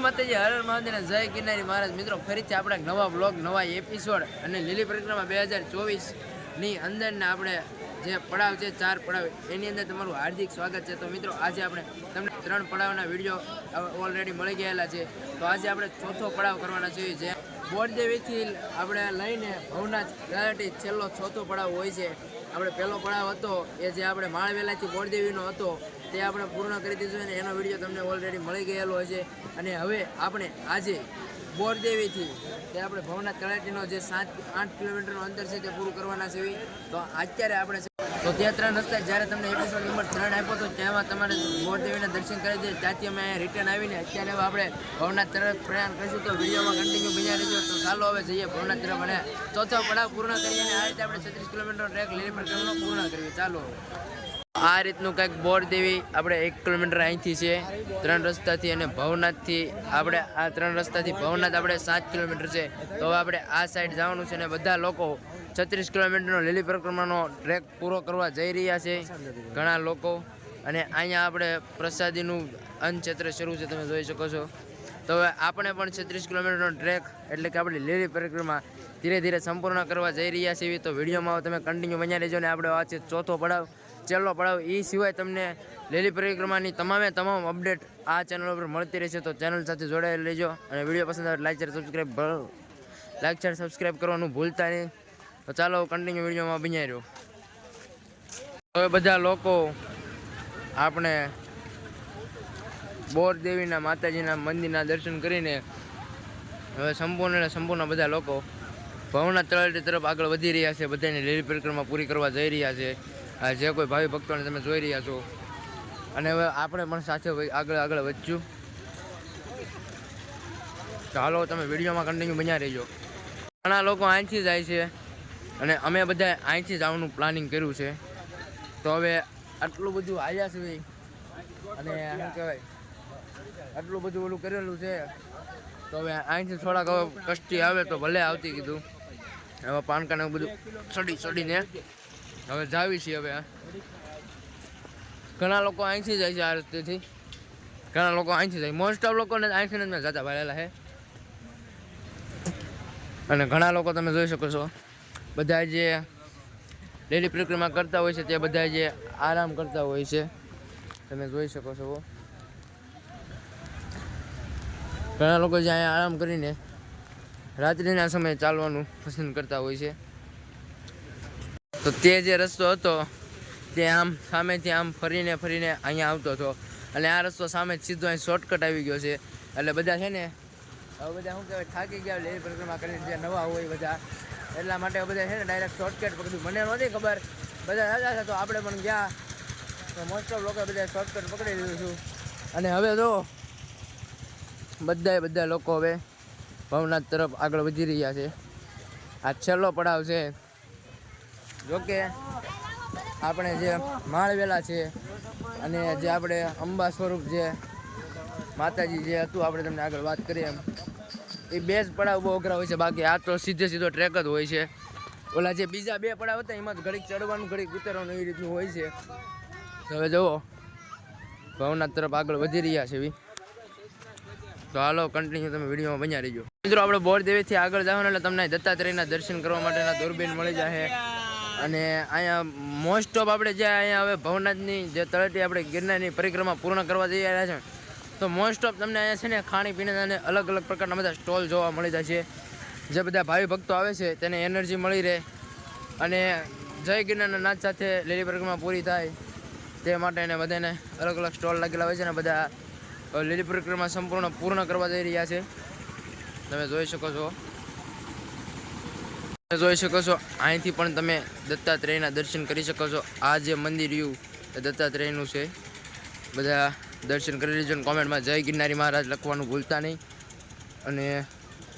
માતાજી, હર હર મહાદેવ, જય ગિરનારી મહારાજ. મિત્રો ફરીથી આપણે નવા બ્લોગ, નવા એપિસોડ અને લીલી પરિક્રમા 2024ની અંદરના આપણે જે પડાવ છે 4 પડાવ, એની અંદર તમારું હાર્દિક સ્વાગત છે. તો મિત્રો આજે આપણે તમને 3 પડાવના વિડીયો ઓલરેડી મળી ગયેલા છે. તો આજે આપણે ચોથો પડાવ કરવાના છીએ, જે બોરદેવીથી આપણે લઈને ભવનાથ તળેટી છેલ્લો ચોથો પડાવ હોય છે. આપણે પહેલો પડાવ હતો એ જે આપણે માળવેલાથી બોરદેવીનો હતો તે આપણે પૂર્ણ કરી દીધું છે, અને એનો વિડીયો તમને ઓલરેડી મળી ગયેલો છે. અને હવે આપણે આજે બોરદેવીથી તે આપણે ભવનાથ તળેટીનો જે 7-8 કિલોમીટરનું અંતર છે તે પૂરું કરવાના છે. તો અત્યારે આપણે તો ત્યાં 3 રસ્તા, જ્યારે તમને એપિસોડ નંબર 3 આપ્યો તો તેમાં તમારે બોરદેવીના દર્શન કરી દે. ત્યાંથી અમે રિટર્ન આવીને અત્યારે હવે આપણે ભવનાથ તરફ પ્રયાણ કરીશું. તો વિડીયોમાં કન્ટિન્યુ બન્યા રહેજો. તો ચાલો હવે જઈએ ભવનાથ તરફ અને ચોથો પડાવ પૂર્ણ કરીએ, અને આ રીતે આપણે 36 કિલોમીટર ટ્રેક લીલી પરિક્રમાનો પૂર્ણ કરીએ. ચાલો, આ રીતનું કંઈક બોરદેવી આપણે 1 કિલોમીટર અહીંથી છે 3 રસ્તાથી, અને ભવનાથથી આપણે આ 3 રસ્તાથી ભવનાથ આપણે 7 કિલોમીટર છે. તો હવે આપણે આ સાઈડ જવાનું છે, અને બધા લોકો 36 કિલોમીટરનો લીલી પરિક્રમાનો ટ્રેક પૂરો કરવા જઈ રહ્યા છે, ઘણા લોકો. અને અહીંયા આપણે પ્રસાદીનું અન્નક્ષેત્ર શરૂ છે, તમે જોઈ શકો છો. તો હવે આપણે પણ 36 કિલોમીટરનો ટ્રેક એટલે કે આપણી લીલી પરિક્રમા ધીરે ધીરે સંપૂર્ણ કરવા જઈ રહ્યા છીએ. તો વિડીયોમાં તમે કન્ટિન્યુ બન્યા રહેજો. અને આપણે આ છે ચોથો પડાવ, છેલ્લો પડાવ. એ સિવાય તમને લીલી પરિક્રમાની તમામ અપડેટ આ ચેનલ ઉપર મળતી રહેશે. તો ચેનલ સાથે જોડાયેલ રહેજો, અને વિડીયો પસંદ આવે લાઈક શેર સબસ્ક્રાઈબ કરવાનું ભૂલતા નહીં. તો ચાલો કન્ટિન્યુ વિડીયોમાં બન્યા રહ્યો. હવે બધા લોકો આપણે બોરદેવીના માતાજીના મંદિરના દર્શન કરીને હવે સંપૂર્ણ બધા લોકો ભવનાથ તળેટી તરફ આગળ વધી રહ્યા છે. બધાની લીલી પરિક્રમા પૂરી કરવા જઈ રહ્યા છે. જે કોઈ ભાવિ ભક્તોને તમે જોઈ રહ્યા છો, અને હવે આપણે પણ સાથે આગળ વધશું. ચાલો તમે વિડીયોમાં કન્ટિન્યુ બન્યા રહેજો. ઘણા લોકો અહીંથી જાય છે, અને અમે બધા અહીંથી જવાનું પ્લાનિંગ કર્યું છે. તો હવે આટલું બધું આવ્યા છે, અને શું કહેવાય, આટલું બધું ઓલું કરેલું છે. તો હવે અહીંથી થોડાક હવે કષ્ટી આવે તો ભલે આવતી કીધું. હવે પાનકાને બધું ચડીને હવે જાવી છીએ. હવે ઘણા લોકો અહીંથી જાય છે, આ રસ્તેથી ઘણા લોકો અહીંથી જાય. મોસ્ટ ઓફ લોકોને અહીંથી જ મેં જતા ભરેલા છે. અને ઘણા લોકો તમે જોઈ શકો છો, બધા જે લીલી પરિક્રમા કરતા હોય છે તે બધા જે આરામ કરતા હોય છે, તમે જોઈ શકો છો. ઘણા લોકો જે અહીંયા આરામ કરીને રાત્રિના સમયે ચાલવાનું પસંદ કરતા હોય છે. તો તે જે રસ્તો હતો તે આમ સામેથી આમ ફરીને અહીંયા આવતો હતો, અને આ રસ્તો સામે સીધો અહીં શોર્ટકટ આવી ગયો છે. એટલે બધા છે ને હવે બધા શું કહેવાય, થાકી ગયા લીલી પરિક્રમા કરીને, જે નવા હોય બધા, એટલા માટે બધા છે ને ડાયરેક્ટ શોર્ટકટ પકડ્યું. મને નહોતી ખબર, બધા રાજા છે તો આપણે પણ ગયા. તો મોસ્ટ ઓફ લોકો બધા શોર્ટકટ પકડી લીધું છું. અને હવે જો બધા લોકો હવે ભવનાથ તરફ આગળ વધી રહ્યા છે. આ છેલ્લો પડાવ છે. જોકે આપણે જે માળવેલા છે, અને જે આપણે અંબા સ્વરૂપ જે માતાજી જે હતું, આપણે તમને આગળ વાત કરીએ એમ, એ 2 જ પડાવ બહુ અઘરા હોય છે. બાકી આ તો સીધો ટ્રેક જ હોય છે. ઓલા જે બીજા 2 પડાવ હતા એમાં ઘડીક ચડવાનું ઘડીક ઉતરવાનું એવી રીતનું હોય છે. હવે જુઓ ભવનાથ તરફ આગળ વધી રહ્યા છે. તો હાલો કન્ટિન્યુ તમે વિડીયોમાં બન્યા રહીજો. મિત્રો આપણે બોરદેવીથી આગળ જવાનું એટલે તમને દત્તાત્રેયના દર્શન કરવા માટેના દૂરબીન મળી જાય. અને અહીંયા મોસ્ટ ઓફ આપણે જે અહીંયા હવે ભવનાથની જે તળેટી આપણે ગિરનારની પરિક્રમા પૂર્ણ કરવા જઈ રહ્યા છે, તો મોસ્ટ ઓફ તમને અહીંયા છે ને ખાણીપીણીના અને અલગ પ્રકારના બધા સ્ટોલ જોવા મળી જાય છે. જે બધા ભાવિ ભક્તો આવે છે તેને એનર્જી મળી રહે, અને જય ગિરનારના નાદ સાથે લીલી પરિક્રમા પૂરી થાય તે માટે એને બધાને અલગ સ્ટોલ લાગેલા હોય છે. અને બધા લીલી પરિક્રમા પૂર્ણ કરવા જઈ રહ્યા છે. તમે જોઈ શકો છો અહીંથી પણ તમે દત્તાત્રેયના દર્શન કરી શકો છો. આ જે મંદિર રહ્યું એ દત્તાત્રેયનું છે. બધા દર્શન કરી લેજો. કોમેન્ટમાં જય ગિરનારી મહારાજ લખવાનું ભૂલતા નહીં. અને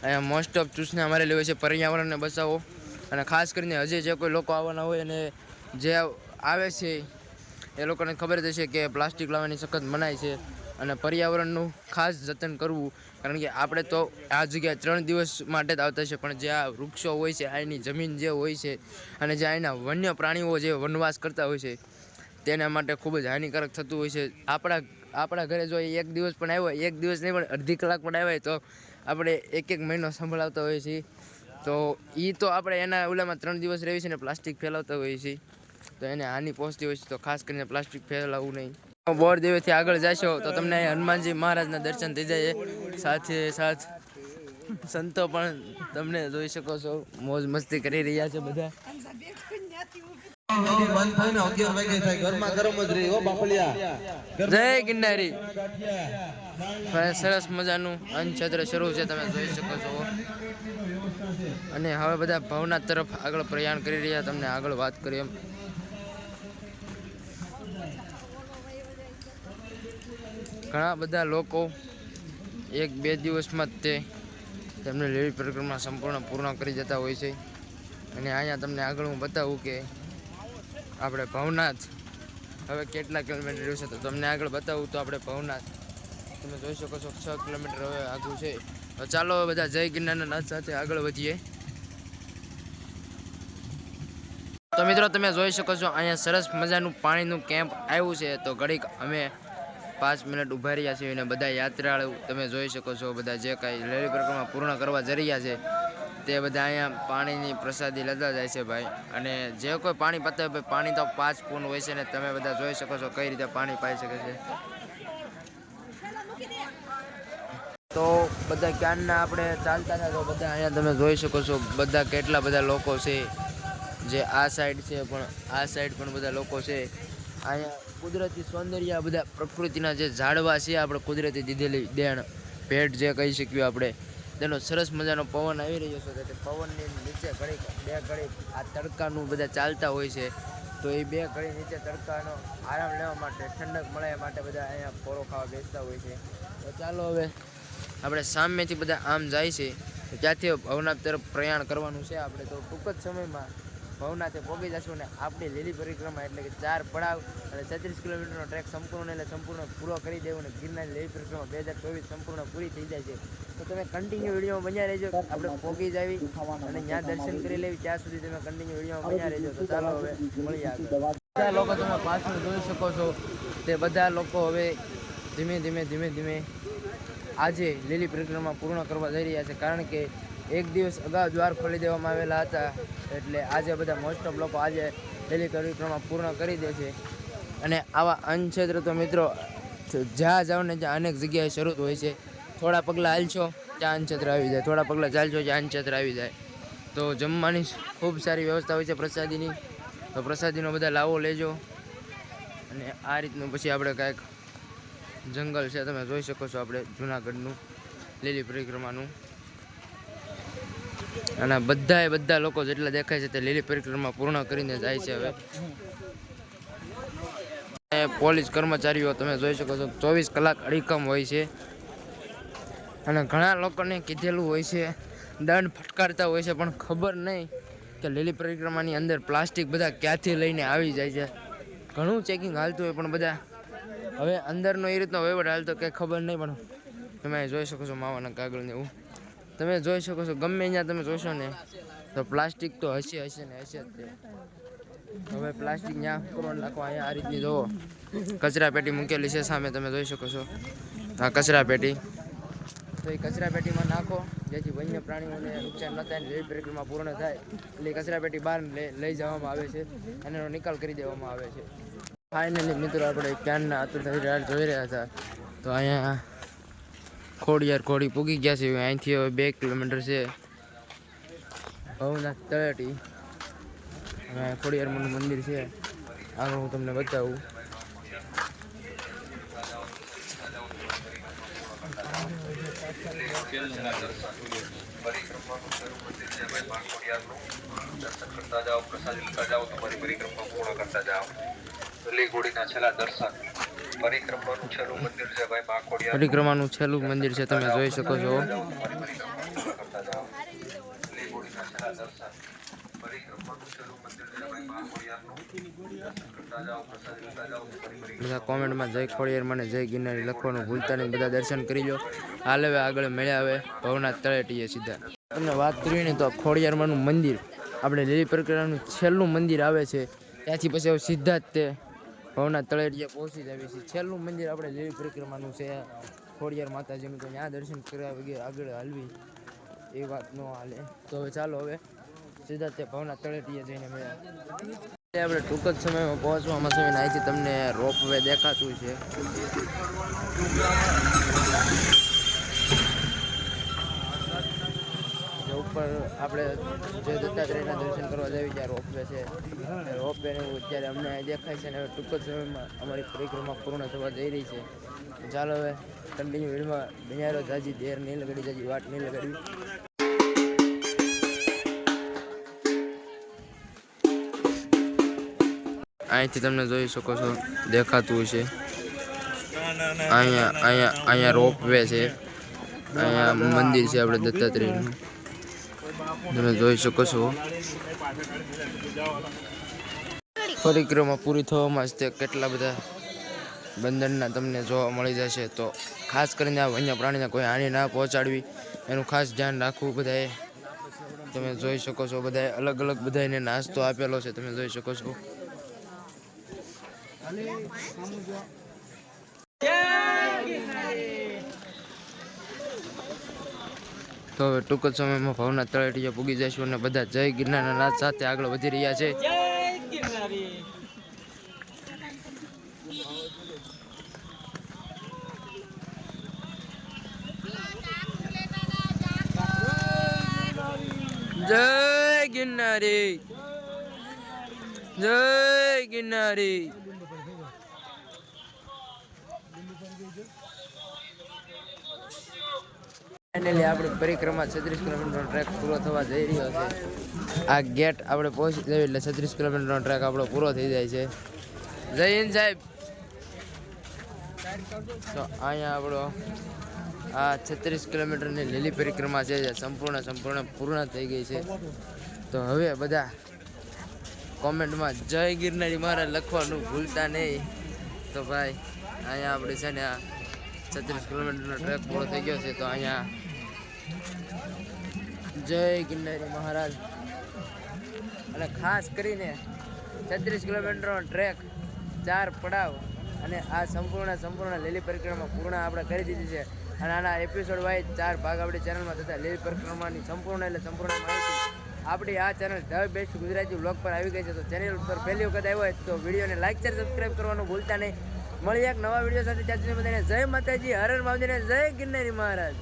અહીંયા મોસ્ટ ઓફ સૂચના મારેલી હોય છે, પર્યાવરણને બચાવો. અને ખાસ કરીને હજી જે કોઈ લોકો આવવાના હોય અને જે આવે છે એ લોકોને ખબર જ હશે કે પ્લાસ્ટિક લાવવાની સખત મનાઈ છે, અને પર્યાવરણનું ખાસ જતન કરવું. કારણ કે આપણે તો આ જગ્યાએ 3 દિવસ માટે જ આવતા છે, પણ જે આ વૃક્ષો હોય છે, અહીંની જમીન જે હોય છે, અને જે અહીંના વન્ય પ્રાણીઓ જે વનવાસ કરતા હોય છે, તેના માટે ખૂબ જ હાનિકારક થતું હોય છે. આપણા ઘરે જો એક દિવસ પણ આવ્યો હોય, એક દિવસ નહીં પણ અડધી કલાક પણ આવ્યો હોય તો આપણે એક મહિનો સંભળાવતા હોઈએ છીએ. તો એ તો આપણે એના ઓલામાં 3 દિવસ રહી છે ને પ્લાસ્ટિક ફેલાવતા હોઈએ છીએ, તો એને હાનિ પહોંચતી હોય છે. તો ખાસ કરીને પ્લાસ્ટિક ફેલાવવું નહીં. બોરદેવથી આગળ જશો તો તમને હનુમાનજી મહારાજના દર્શન થઈ જાય. સાથે સાથ સંતો પણ તમને જોઈ શકો છો, મોજ મસ્તી કરી રહ્યા છે બધા. જય ગિરનારી. સરસ મજાનું અન્નછત્ર શરૂ છે, તમે જોઈ શકો છો. અને હવે બધા ભવનાથ તરફ આગળ પ્રયાણ કરી રહ્યા, તમને આગળ વાત કરી એમ. ઘણા બધા લોકો 1-2 દિવસમાં જ તેમને લીલી પરિક્રમા સંપૂર્ણ પૂર્ણ કરી જતા હોય છે. અને અહીંયા તમને આગળ હું બતાવું કે આપણે ભવનાથ હવે કેટલા કિલોમીટર રહ્યું છે, તો તમને આગળ બતાવું તો આપણે ભવનાથ તમે જોઈ શકો છો 6 કિલોમીટર હવે આગળ છે. તો ચાલો બધા જય ગિરનારના નાદ સાથે આગળ વધીએ. તો મિત્રો તમે જોઈ શકો છો અહીંયા સરસ મજાનું પાણીનું કેમ્પ આવ્યું છે. તો ઘડીક અમે 5 મિનિટ ઊભા રહ્યા છીએ અને બધા યાત્રાળુ તમે જોઈ શકો છો, બધા જે કાંઈ લીલી પરિક્રમા પૂર્ણ કરવા જઈ રહ્યા છે તે બધા અહીંયા પાણીની પ્રસાદી લેતા જાય છે ભાઈ. અને જે કોઈ પાણી પીતા હોય, પાણી તો 5 પૂન હોય છે ને તમે બધા જોઈ શકો છો કઈ રીતે પાણી પાઈ શકે છે. તો બધા ક્યારના આપણે ચાલતા હતા તો બધા અહીંયા તમે જોઈ શકો છો બધા કેટલા બધા લોકો છે. જે આ સાઈડ છે પણ આ સાઈડ પણ બધા લોકો છે. અહીંયા કુદરતી સૌંદર્ય, બધા પ્રકૃતિના જે ઝાડવા છે, આપણે કુદરતી દીધેલી દેણ ભેટ જે કહી શકીએ આપણે, તેનો સરસ મજાનો પવન આવી રહ્યો છે. તે પવનની નીચે ઘડીક 2 ઘડી આ તડકાનું બધા ચાલતા હોય છે. તો એ 2 ઘડી નીચે તડકાનો આરામ લેવા માટે, ઠંડક મળે એ માટે બધા અહીંયા પોરો ખાવા બેસતા હોય છે. તો ચાલો હવે આપણે સામેથી બધા આમ જાય છે, ત્યાંથી ભવનાથ તરફ પ્રયાણ કરવાનું છે આપણે. તો ટૂંક જ સમયમાં ભવનાથે પહોંચી જશું ને આપણી લીલી પરિક્રમા એટલે કે 4 પડાવ અને 36 કિલોમીટરનો ટ્રેક સંપૂર્ણ પૂરો કરી દેવું ને ગિરનારની લીલી પરિક્રમા 2024 સંપૂર્ણ પૂરી થઈ જાય છે. તો તમે કન્ટિન્યુ વિડીયોમાં બન્યા રહેજો. આપણે પહોંચી જાવી અને ત્યાં દર્શન કરી લેવી, ત્યાં સુધી તમે કન્ટિન્યુ વિડીયોમાં બન્યા રહેજો. તો ચાલો હવે મળીએ આગળ. બધા લોકો તમે પાછળ જોઈ શકો છો, તે બધા લોકો હવે ધીમે ધીમે આજે લીલી પરિક્રમા પૂર્ણ કરવા જઈ રહ્યા છે. કારણ કે 1 દિવસ અગાઉ દ્વાર ખોલી દેવામાં આવેલા હતા, એટલે આજે બધા મોસ્ટ ઓફ લોકો આજે લીલી પરિક્રમા પૂર્ણ કરી દે છે. અને આવા અન્નક્ષેત્ર તો મિત્રો જ્યાં જાઓ ને ત્યાં અનેક જગ્યાએ શરૂ હોય છે. થોડા પગલાં હાલશો ત્યાં અન્નક્ષેત્ર આવી જાય, થોડા પગલાં ચાલશો ત્યાં અન્નક્ષેત્ર આવી જાય. તો જમવાની ખૂબ સારી વ્યવસ્થા હોય છે પ્રસાદીની. તો પ્રસાદીનો બધા લાવો લેજો. અને આ રીતનું પછી આપણે કાંઈક જંગલ છે, તમે જોઈ શકો છો આપણે જુનાગઢનું લીલી પરિક્રમાનું. અને બધા લોકો જેટલા દેખાય છે તે લીલી પરિક્રમા પૂર્ણ કરીને જાય છે. હવે પોલીસ કર્મચારીઓ તમે જોઈ શકો છો 24 કલાક અડીકમ હોય છે. અને ઘણા લોકોને કીધેલું હોય છે, દંડ ફટકારતા હોય છે, પણ ખબર નહીં કે લીલી પરિક્રમાની અંદર પ્લાસ્ટિક બધા ક્યાંથી લઈને આવી જાય છે. ઘણું ચેકિંગ હાલતું હોય પણ બધા હવે અંદરનો એ રીતનો વહીવટ હાલતો કંઈ ખબર નહીં. પણ તમે જોઈ શકો છો માવાના કાગળને એવું તમે જોઈ શકો છો. ગમે ત્યાં તમે જોશો ને તો પ્લાસ્ટિક તો હશે ને હશે જ તે. હવે પ્લાસ્ટિક ત્યાં કરો નાખવા. અહીંયા આ રીતની જોવો કચરા પેટી મૂકેલી છે સામે, તમે જોઈ શકો છો આ કચરા પેટી. તો એ કચરા પેટીમાં નાખો જેથી વન્ય પ્રાણીઓને નુકસાન ન થાય, લીલી પરિક્રમા પૂર્ણ થાય. એટલે કચરા પેટી બહાર લઈ જવામાં આવે છે અને એનો નિકાલ કરી દેવામાં આવે છે. ફાઇનલી મિત્રો આપણે ક્યારના આતુરતાથી જોઈ રહ્યા હતા. તો અહીંયા ખોડી પૂગી ગયા છે. અહીંથી હવે 2 કિલોમીટર છે ભવનાથ તળેટી. હવે ખોડિયારમાંનું મંદિર છે, આગળ હું તમને બતાવું. પરિક્રમાનું છેલ્લું મંદિર છે, તમે જોઈ શકો છો. બધા કોમેન્ટમાં જય ખોડિયારમાં ને જય ગિરનારી લખવાનું ભૂલતા નહીં. બધા દર્શન કરી લો. હાલ હવે આગળ મળ્યા હવે ભવનાથ તળેટીએ સીધા. તમને વાત કરવી ને તો ખોડિયારમાંનું મંદિર આપણે લીલી પરિક્રમાનું છેલ્લું મંદિર આવે છે. ત્યાંથી પછી હવે સીધા જ તે ભવનાથ તળેટીએ પહોંચી જ આવી છે. છેલ્લું મંદિર આપણે લીલી પરિક્રમાનું છે ખોડિયાર માતાજીનું, તો ત્યાં દર્શન કરવા વગેરે આગળ હાલવી એ વાત ન હાલે. તો હવે ચાલો હવે સીધા તે ભવનાથ તળેટીએ જઈને મળ્યા. આપણે ટૂંક જ સમયમાં પહોંચવામાં છે. અહીંથી તમને રોપ વે દેખાતું છે. ઉપર આપણે જે દત્તાત્રેયના દર્શન કરવા જઈએ ત્યાં રોપ વે છે. રોપ વે અત્યારે અમને દેખાય છે અને હવે ટૂંક જ સમયમાં અમારી પરિક્રમા પૂર્ણ થવા જઈ રહી છે. ચાલો હવે કન્ટિન્યુ વિડીયોમાં બન્યા જાજી દેર નહીં લગાડી, જાજી વાટ નહીં લગાડવી. અહીંથી તમને જોઈ શકો છો દેખાતું છે. અહીંયા રોપ વે છે. અહીંયા મંદિર છે આપણે દત્તાત્રેયનું, તમે જોઈ શકો છો. પરિક્રમા પૂરી થવામાં જ તે કેટલા બધા બંધનના તમને જોવા મળી જશે. તો ખાસ કરીને આ વન્ય પ્રાણીને કોઈ હાનિ ના પહોંચાડવી એનું ખાસ ધ્યાન રાખવું. બધાએ તમે જોઈ શકો છો, બધાએ અલગ અલગ બધાને નાસ્તો આપેલો છે, તમે જોઈ શકો છો. તો હવે ટૂંક જ સમયમાં ભવનાથ તળેટીએ પૂગી જઈશું અને બધા જય ગિરનારના નાદ સાથે આગળ વધી રહ્યા છે. જય ગિરનારી, જય ગિરનારી. ફાઇનલી આપણી પરિક્રમા 36 કિલોમીટરનો ટ્રેક પૂરો થવા જઈ રહ્યો છે. આ ગેટ આપણે પહોંચી જઈએ એટલે 36 કિલોમીટરનો ટ્રેક આપણો પૂરો થઈ જાય છે. જય હિન્દ સાહેબ. તો અહીંયા આપણો આ 36 કિલોમીટરની લીલી પરિક્રમા છે જે સંપૂર્ણ પૂર્ણ થઈ ગઈ છે. તો હવે બધા કોમેન્ટમાં જય ગિરનારી મહારાજ લખવાનું ભૂલતા નહીં. તો ભાઈ અહીંયા આપણે છે ને આ 36 કિલોમીટરનો ટ્રેક પૂરો થઈ ગયો છે. તો અહીંયા જય ગિરનારી મહારાજ. અને ખાસ કરીને 36 કિલોમીટરનો ટ્રેક, 4 પડાવ અને આ સંપૂર્ણ લીલી પરિક્રમા પૂર્ણ આપણે કરી દીધી છે. અને આના એપિસોડ વાઇઝ 4 ભાગ આપણી ચેનલમાં તથા લીલી પરિક્રમાની સંપૂર્ણ માહિતી આપણી આ channel the best Gujarati vlog પર આવી ગઈ છે. તો ચેનલ પર પહેલી વખત આવ્યો હોય તો વિડીયોને લાઈક શેર સબસ્ક્રાઈબ કરવાનું ભૂલતા નહીં. મળીએ એક નવા વિડીયો સાથે. ત્યાં સુધી બધાને જય માતાજી, હર હર મહાદેવ, જય ગિરનારી મહારાજ.